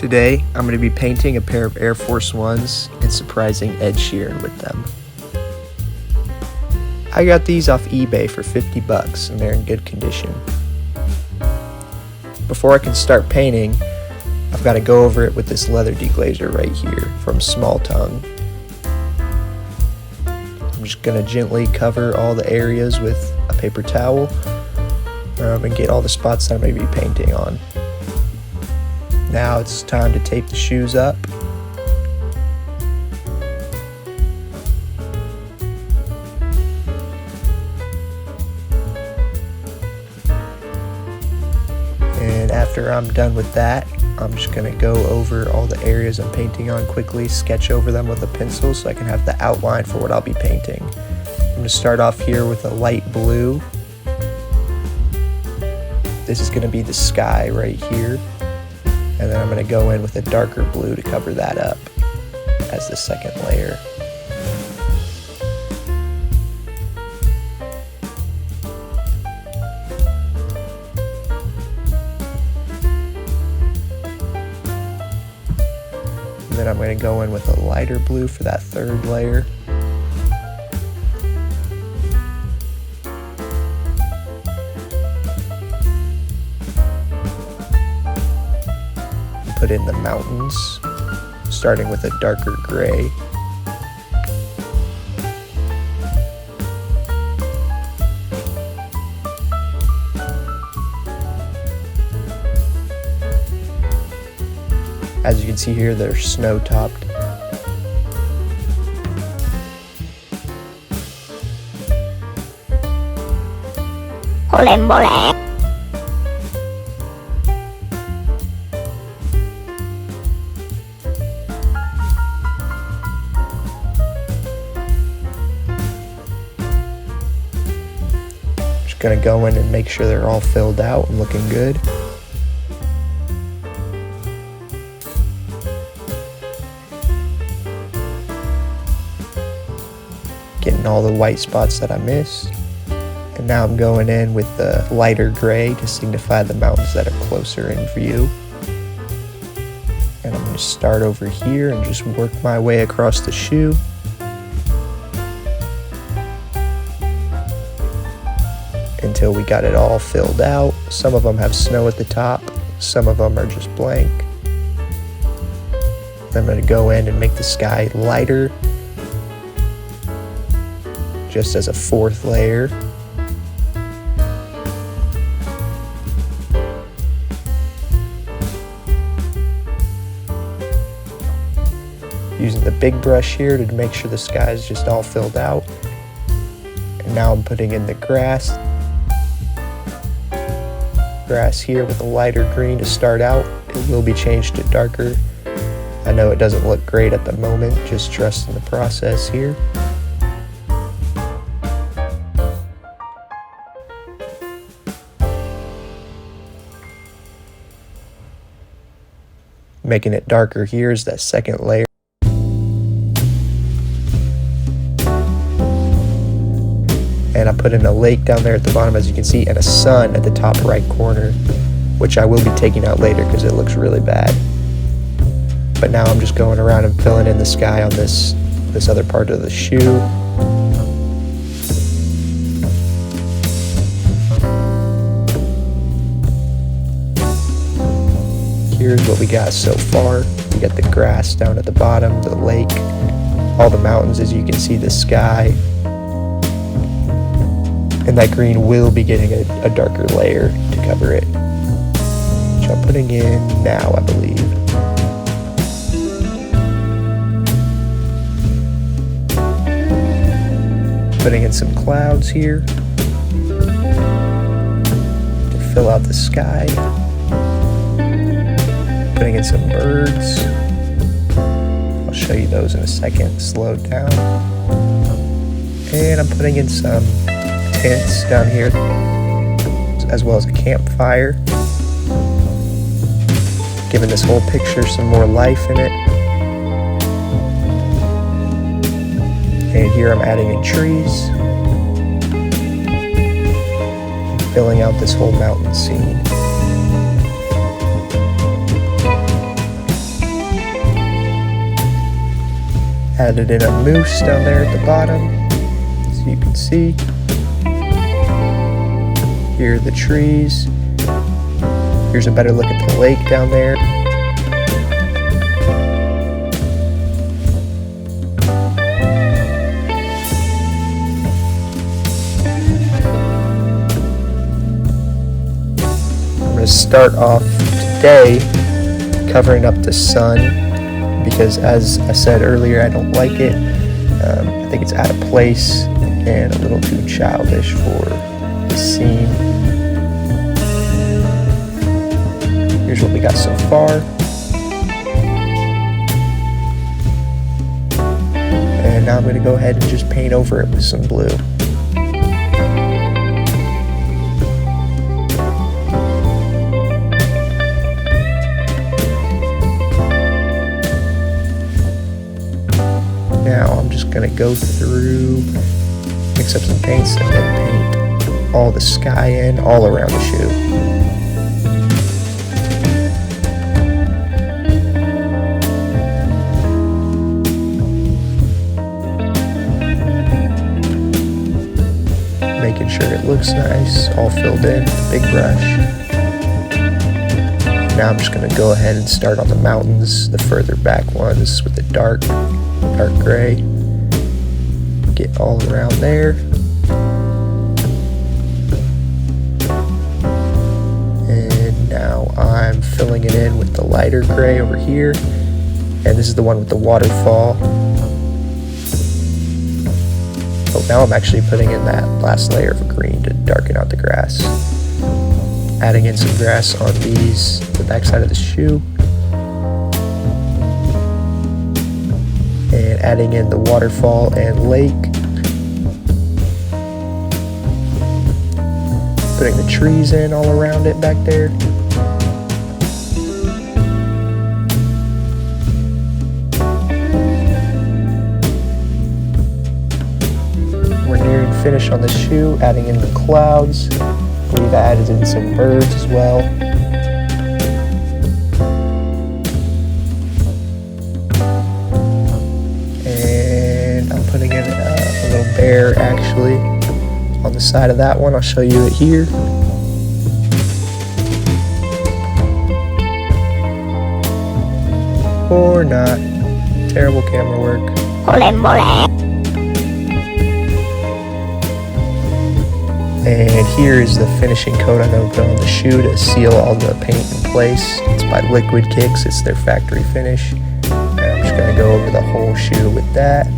Today, I'm going to be painting a pair of Air Force Ones and surprising Ed Sheeran with them. I got these off eBay for 50 bucks and they're in good condition. Before I can start painting, I've got to go over it with this leather deglazer right here from Small Tongue. I'm just going to gently cover all the areas with a paper towel and get all the spots that I'm going to be painting on. Now it's time to tape the shoes up. And after I'm done with that, I'm just going to go over all the areas I'm painting on quickly, sketch over them with a pencil so I can have the outline for what I'll be painting. I'm going to start off here with a light blue. This is going to be the sky right here. And then I'm going to go in with a darker blue to cover that up as the second layer. And then I'm going to go in with a lighter blue for that third layer. Put in the mountains, starting with a darker gray. As you can see here, they're snow-topped. Gonna go in and make sure they're all filled out and looking good. Getting all the white spots that I missed. And now I'm going in with the lighter gray to signify the mountains that are closer in view. And I'm gonna start over here and just work my way across the shoe. Until we got it all filled out. Some of them have snow at the top, some of them are just blank. Then I'm going to go in and make the sky lighter, just as a fourth layer. Using the big brush here to make sure the sky is just all filled out. And now I'm putting in the grass here with a lighter green to start out. It will be changed to darker. I know it doesn't look great at the moment, just trust in the process here. Making it darker here is that second layer. And I put in a lake down there at the bottom, as you can see, and a sun at the top right corner, which I will be taking out later because it looks really bad. But now I'm just going around and filling in the sky on this other part of the shoe. Here's what we got so far. We got the grass down at the bottom, the lake, all the mountains, as you can see, the sky. And that green will be getting a darker layer to cover it, which I'm putting in now, I believe. Putting in some clouds here to fill out the sky. Putting in some birds. I'll show you those in a second, slowed down. And I'm putting in some tents down here, as well as a campfire, giving this whole picture some more life in it. And here I'm adding in trees, filling out this whole mountain scene. Added in a moose down there at the bottom, so you can see. Here are the trees. Here's a better look at the lake down there. I'm going to start off today covering up the sun, because as I said earlier, I don't like it. I think it's out of place and a little too childish for the scene. Here's what we got so far. And now I'm going to go ahead and just paint over it with some blue. Now I'm just going to go through, mix up some paints, and then paint all the sky in all around the shoe. Making sure it looks nice, all filled in with a big brush. Now I'm just going to go ahead and start on the mountains, the further back ones with the dark gray. Get all around there. And now I'm filling it in with the lighter gray over here. And this is the one with the waterfall. Oh, now I'm actually putting in that last layer of green to darken out the grass. Adding in some grass on the backside of the shoe. And adding in the waterfall and lake. Putting the trees in all around it back there. We're nearing finish on the shoe, adding in the clouds. We've added in some birds as well. Putting in a little bear actually on the side of that one. I'll show you it here. Or not. Terrible camera work. And here is the finishing coat I'm going to put on the shoe to seal all the paint in place. It's by Liquid Kicks. It's their factory finish. And I'm just going to go over the whole shoe with that.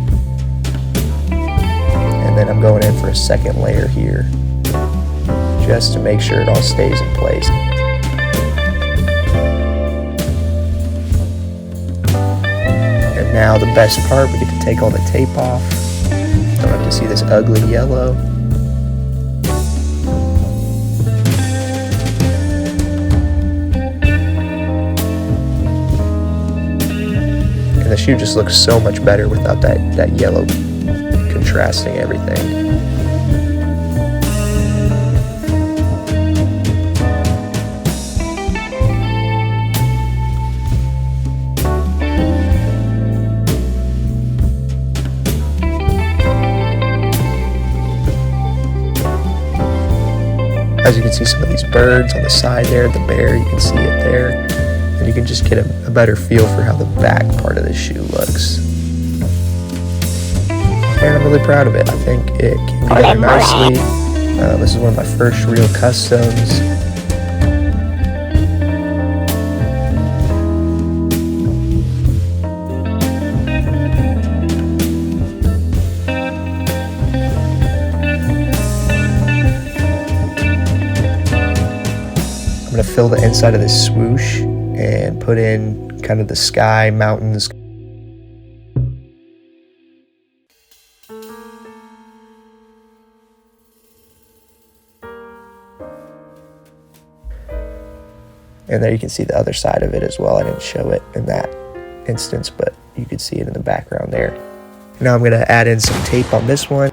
And then I'm going in for a second layer here, just to make sure it all stays in place. And now the best part, we get to take all the tape off. Don't have to see this ugly yellow. And the shoe just looks so much better without that yellow contrasting everything. As you can see, some of these birds on the side there, the bear, you can see it there, and you can just get a better feel for how the back part of the shoe looks. And I'm really proud of it. I think it came together nicely. This is one of my first real customs. I'm going to fill the inside of this swoosh and put in kind of the sky, mountains. And there you can see the other side of it as well. I didn't show it in that instance, but you could see it in the background there. Now I'm going to add in some tape on this one.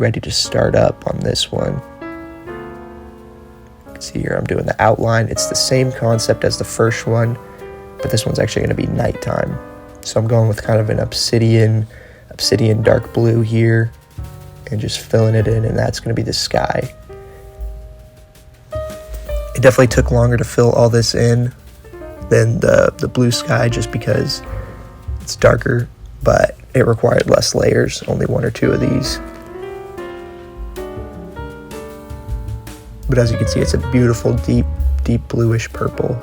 Ready to start up on this one. can see here I'm doing the outline. It's the same concept as the first one, but this one's actually going to be nighttime. So I'm going with kind of an obsidian dark blue here and just filling it in, and that's going to be the sky. It definitely took longer to fill all this in than the blue sky just because it's darker, but it required less layers, only 1 or 2 of these. But as you can see, it's a beautiful deep bluish purple.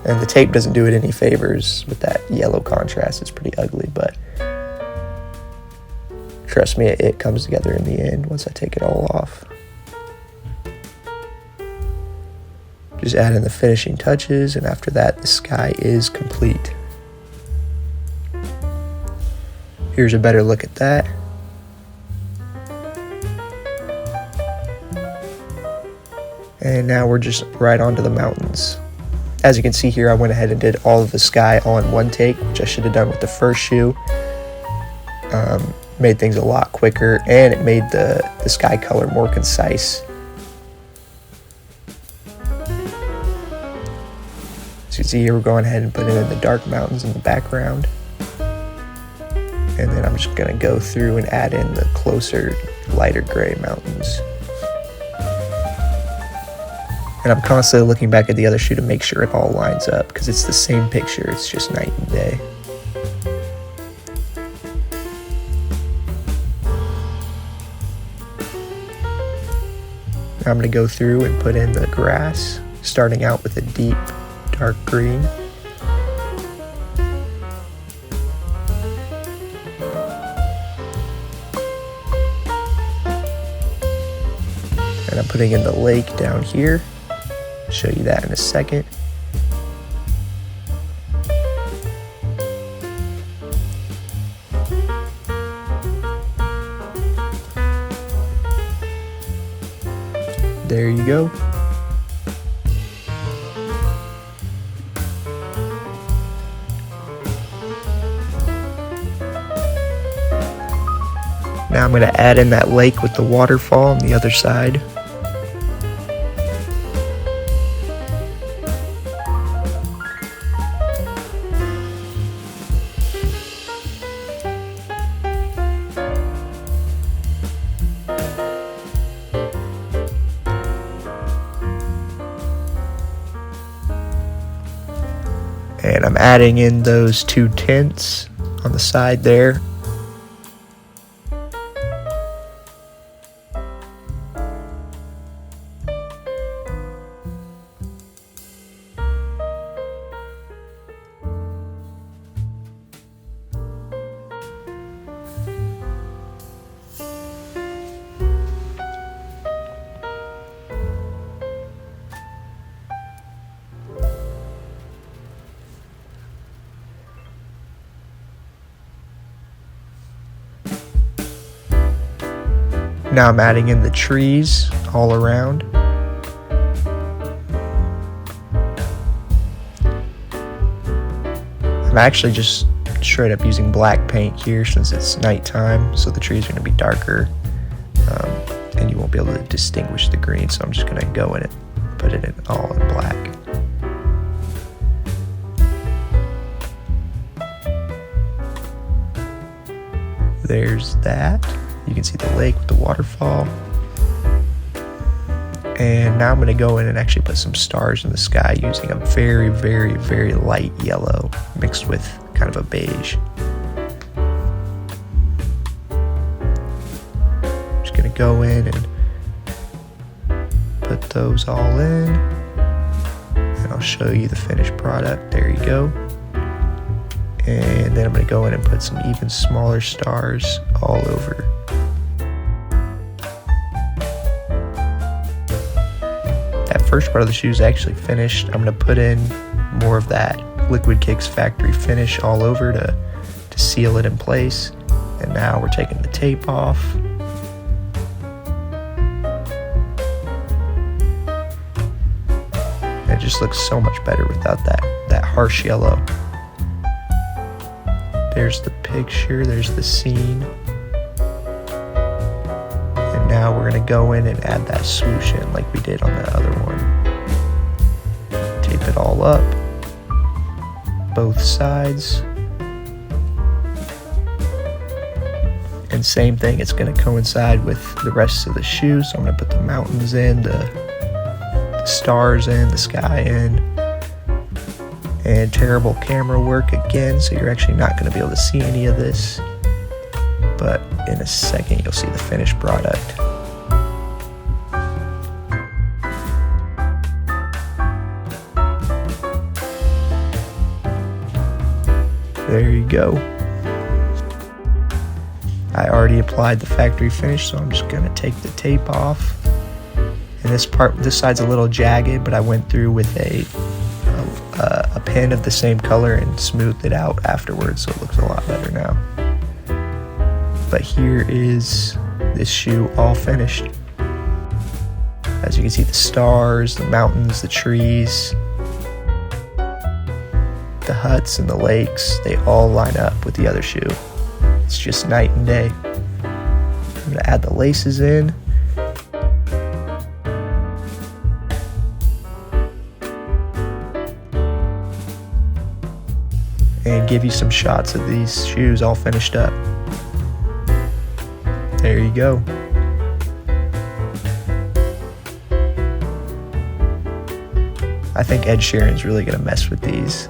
And the tape doesn't do it any favors with that yellow contrast. It's pretty ugly, but trust me, it comes together in the end once I take it all off. Just add in the finishing touches, and after that, the sky is complete. Here's a better look at that. And now we're just right onto the mountains. As you can see here, I went ahead and did all of the sky all in one take, which I should have done with the first shoe. Made things a lot quicker, and it made the sky color more concise. As you can see here, we're going ahead and putting in the dark mountains in the background. And then I'm just going to go through and add in the closer, lighter gray mountains. And I'm constantly looking back at the other shoe to make sure it all lines up, because it's the same picture, it's just night and day. Now I'm going to go through and put in the grass, starting out with a deep dark green. And I'm putting in the lake down here. I'll show you that in a second. There you go. Now I'm going to add in that lake with the waterfall on the other side. And I'm adding in those 2 tints on the side there. Now I'm adding in the trees all around. I'm actually just straight up using black paint here since it's nighttime, so the trees are going to be darker and you won't be able to distinguish the green, so I'm just going to go in it, put it in all in black. There's that. You can see the lake with the waterfall. And now I'm going to go in and actually put some stars in the sky using a very, very, very light yellow mixed with kind of a beige. I'm just going to go in and put those all in. And I'll show you the finished product. There you go. And then I'm going to go in and put some even smaller stars all over. That first part of the shoe is actually finished. I'm going to put in more of that Liquid Kicks factory finish all over to seal it in place. And now we're taking the tape off. It just looks so much better without that harsh yellow. There's the picture, there's the scene. And Now we're gonna go in and add that swoosh in like we did on the other one. Tape it all up, both sides. And same thing, it's gonna coincide with the rest of the shoe. So I'm gonna put the mountains in, the stars in, the sky in. And terrible camera work again, so you're actually not gonna be able to see any of this. But in a second, you'll see the finished product. There you go. I already applied the factory finish, so I'm just gonna take the tape off. And this side's a little jagged, but I went through with a pen of the same color and smoothed it out afterwards, so it looks a lot better now. But here is this shoe all finished. As you can see, the stars, the mountains, the trees, the huts and the lakes, they all line up with the other shoe. It's just night and day. I'm gonna add the laces in. And give you some shots of these shoes all finished up. There you go. I think Ed Sheeran's really gonna mess with these.